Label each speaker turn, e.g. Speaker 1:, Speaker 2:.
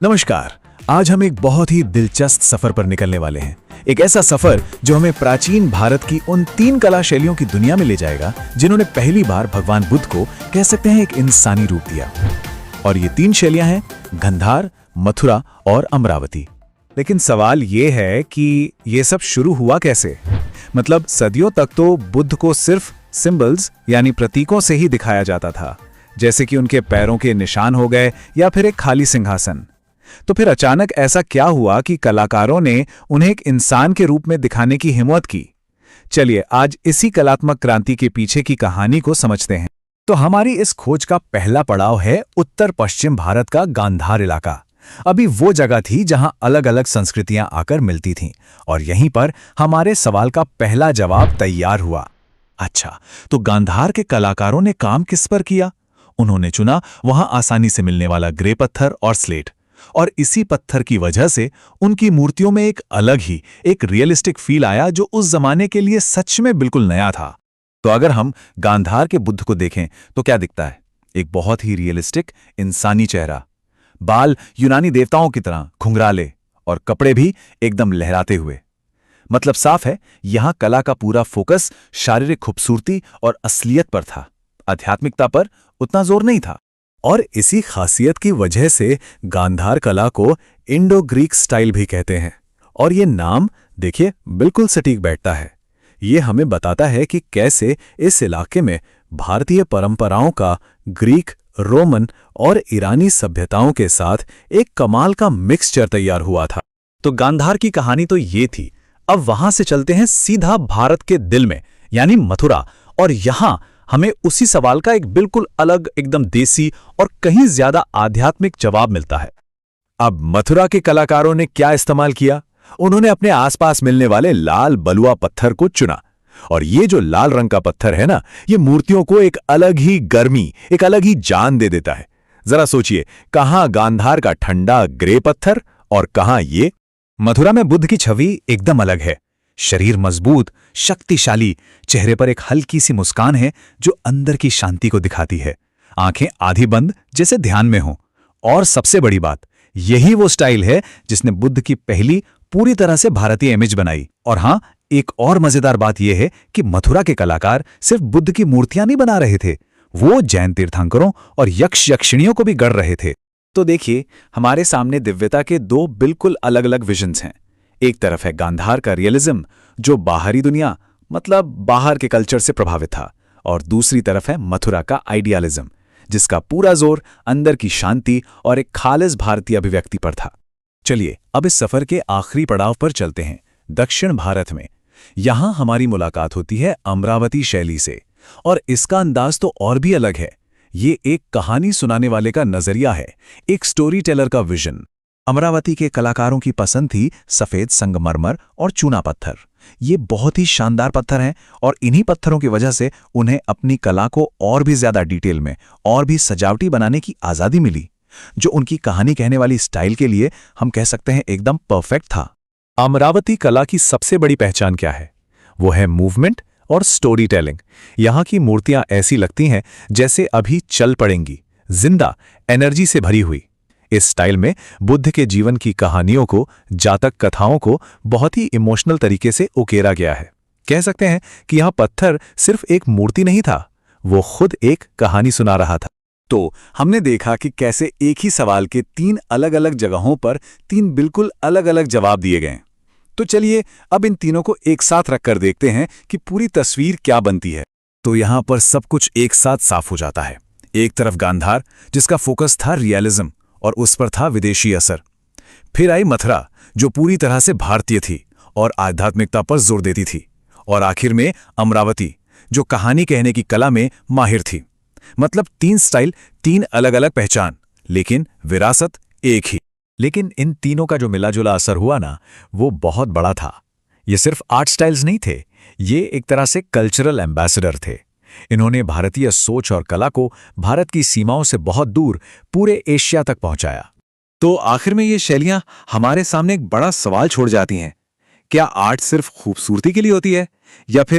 Speaker 1: नमस्कार। आज हम एक बहुत ही दिलचस्प सफर पर निकलने वाले हैं। एक ऐसा सफर जो हमें प्राचीन भारत की उन 3 कला शैलियों की दुनिया में ले जाएगा जिन्होंने पहली बार भगवान बुद्ध को कह सकते हैं एक इंसानी रूप दिया। और ये 3 शैलियां हैं गांधार, मथुरा और अमरावती। लेकिन सवाल ये है कि ये सब शुरू हुआ कैसे? मतलब सदियों तक तो बुद्ध को सिर्फ सिंबल्स यानी प्रतीकों से ही दिखाया जाता था, जैसे कि उनके पैरों के निशान हो गए या फिर एक खाली सिंहासन। तो फिर अचानक ऐसा क्या हुआ कि कलाकारों ने उन्हें एक इंसान के रूप में दिखाने की हिम्मत की? चलिए आज इसी कलात्मक क्रांति के पीछे की कहानी को समझते हैं। तो हमारी इस खोज का पहला पड़ाव है उत्तर पश्चिम भारत का गांधार इलाका। अभी वो जगह थी जहां अलग अलग संस्कृतियां आकर मिलती थीं, और यहीं पर हमारे सवाल का पहला जवाब तैयार हुआ। अच्छा, तो गांधार के कलाकारों ने काम किस पर किया? उन्होंने चुना वहां आसानी से मिलने वाला ग्रे पत्थर और स्लेट, और इसी पत्थर की वजह से उनकी मूर्तियों में एक अलग ही एक रियलिस्टिक फील आया जो उस जमाने के लिए सच में बिल्कुल नया था। तो अगर हम गांधार के बुद्ध को देखें तो क्या दिखता है? एक बहुत ही रियलिस्टिक इंसानी चेहरा, बाल यूनानी देवताओं की तरह घुंघराले, और कपड़े भी एकदम लहराते हुए। मतलब साफ है, यहां कला का पूरा फोकस शारीरिक खूबसूरती और असलियत पर था, आध्यात्मिकता पर उतना जोर नहीं था। और इसी खासियत की वजह से गांधार कला को इंडो ग्रीक स्टाइल भी कहते हैं। और ये नाम देखिए बिल्कुल सटीक बैठता है। ये हमें बताता है कि कैसे इस इलाके में भारतीय परंपराओं का ग्रीक, रोमन और ईरानी सभ्यताओं के साथ एक कमाल का मिक्सचर तैयार हुआ था। तो गांधार की कहानी तो ये थी। अब वहां से चलते हैं सीधा भारत के दिल में, यानी मथुरा, और यहां हमें उसी सवाल का एक बिल्कुल अलग, एकदम देसी और कहीं ज्यादा आध्यात्मिक जवाब मिलता है। अब मथुरा के कलाकारों ने क्या इस्तेमाल किया? उन्होंने अपने आसपास मिलने वाले लाल बलुआ पत्थर को चुना, और ये जो लाल रंग का पत्थर है ना, ये मूर्तियों को एक अलग ही गर्मी, एक अलग ही जान दे देता है। जरा सोचिए, कहां गांधार का ठंडा ग्रे पत्थर और कहां ये। मथुरा में बुद्ध की छवि एकदम अलग है। शरीर मजबूत, शक्तिशाली, चेहरे पर एक हल्की सी मुस्कान है जो अंदर की शांति को दिखाती है। आंखें आधी बंद, जैसे ध्यान में हो। और सबसे बड़ी बात, यही वो स्टाइल है जिसने बुद्ध की पहली पूरी तरह से भारतीय इमेज बनाई। और हां, एक और मजेदार बात यह है कि मथुरा के कलाकार सिर्फ बुद्ध की मूर्तियां नहीं बना रहे थे, वो जैन तीर्थंकरों और यक्ष यक्षिणियों को भी गढ़ रहे थे। तो देखिए, हमारे सामने दिव्यता के 2 बिल्कुल अलग अलग विजन्स हैं। एक तरफ है गांधार का रियलिज्म, जो बाहरी दुनिया, मतलब बाहर के कल्चर से प्रभावित था, और दूसरी तरफ है मथुरा का आइडियलिज्म, जिसका पूरा जोर अंदर की शांति और एक खालिस भारतीय अभिव्यक्ति पर था। चलिए अब इस सफर के आखिरी पड़ाव पर चलते हैं, दक्षिण भारत में। यहां हमारी मुलाकात होती है अमरावती शैली से, और इसका अंदाज तो और भी अलग है। ये एक कहानी सुनाने वाले का नजरिया है, एक स्टोरी टेलर का विजन। अमरावती के कलाकारों की पसंद थी सफेद संगमरमर और चूना पत्थर। ये बहुत ही शानदार पत्थर हैं, और इन्हीं पत्थरों की वजह से उन्हें अपनी कला को और भी ज्यादा डिटेल में और भी सजावटी बनाने की आजादी मिली, जो उनकी कहानी कहने वाली स्टाइल के लिए हम कह सकते हैं एकदम परफेक्ट था। अमरावती कला की सबसे बड़ी पहचान क्या है? वो है मूवमेंट और स्टोरी टेलिंग। यहाँ की मूर्तियां ऐसी लगती हैं जैसे अभी चल पड़ेंगी, जिंदा, एनर्जी से भरी हुई। इस स्टाइल में बुद्ध के जीवन की कहानियों को, जातक कथाओं को बहुत ही इमोशनल तरीके से उकेरा गया है। कह सकते हैं कि यह पत्थर सिर्फ एक मूर्ति नहीं था, वो खुद एक कहानी सुना रहा था। तो हमने देखा कि कैसे एक ही सवाल के 3 अलग अलग जगहों पर 3 बिल्कुल अलग अलग जवाब दिए गए। तो चलिए अब इन तीनों को एक साथ रखकर देखते हैं कि पूरी तस्वीर क्या बनती है। तो यहां पर सब कुछ एक साथ साफ हो जाता है। एक तरफ गांधार, जिसका फोकस था रियलिज्म और उस पर था विदेशी असर। फिर आई मथुरा, जो पूरी तरह से भारतीय थी और आध्यात्मिकता पर जोर देती थी। और आखिर में अमरावती, जो कहानी कहने की कला में माहिर थी। मतलब 3 स्टाइल, 3 अलग अलग पहचान, लेकिन विरासत एक ही। लेकिन इन तीनों का जो मिला-जुला असर हुआ ना, वो बहुत बड़ा था। ये सिर्फ आर्ट स्टाइल्स नहीं थे, ये एक तरह से कल्चरल एम्बेसडर थे। इन्होंने भारतीय सोच और कला को भारत की सीमाओं से बहुत दूर पूरे एशिया तक पहुंचाया। तो आखिर में ये शैलियां हमारे सामने एक बड़ा सवाल छोड़ जाती हैं। क्या आर्ट सिर्फ खूबसूरती के लिए होती है, या फिर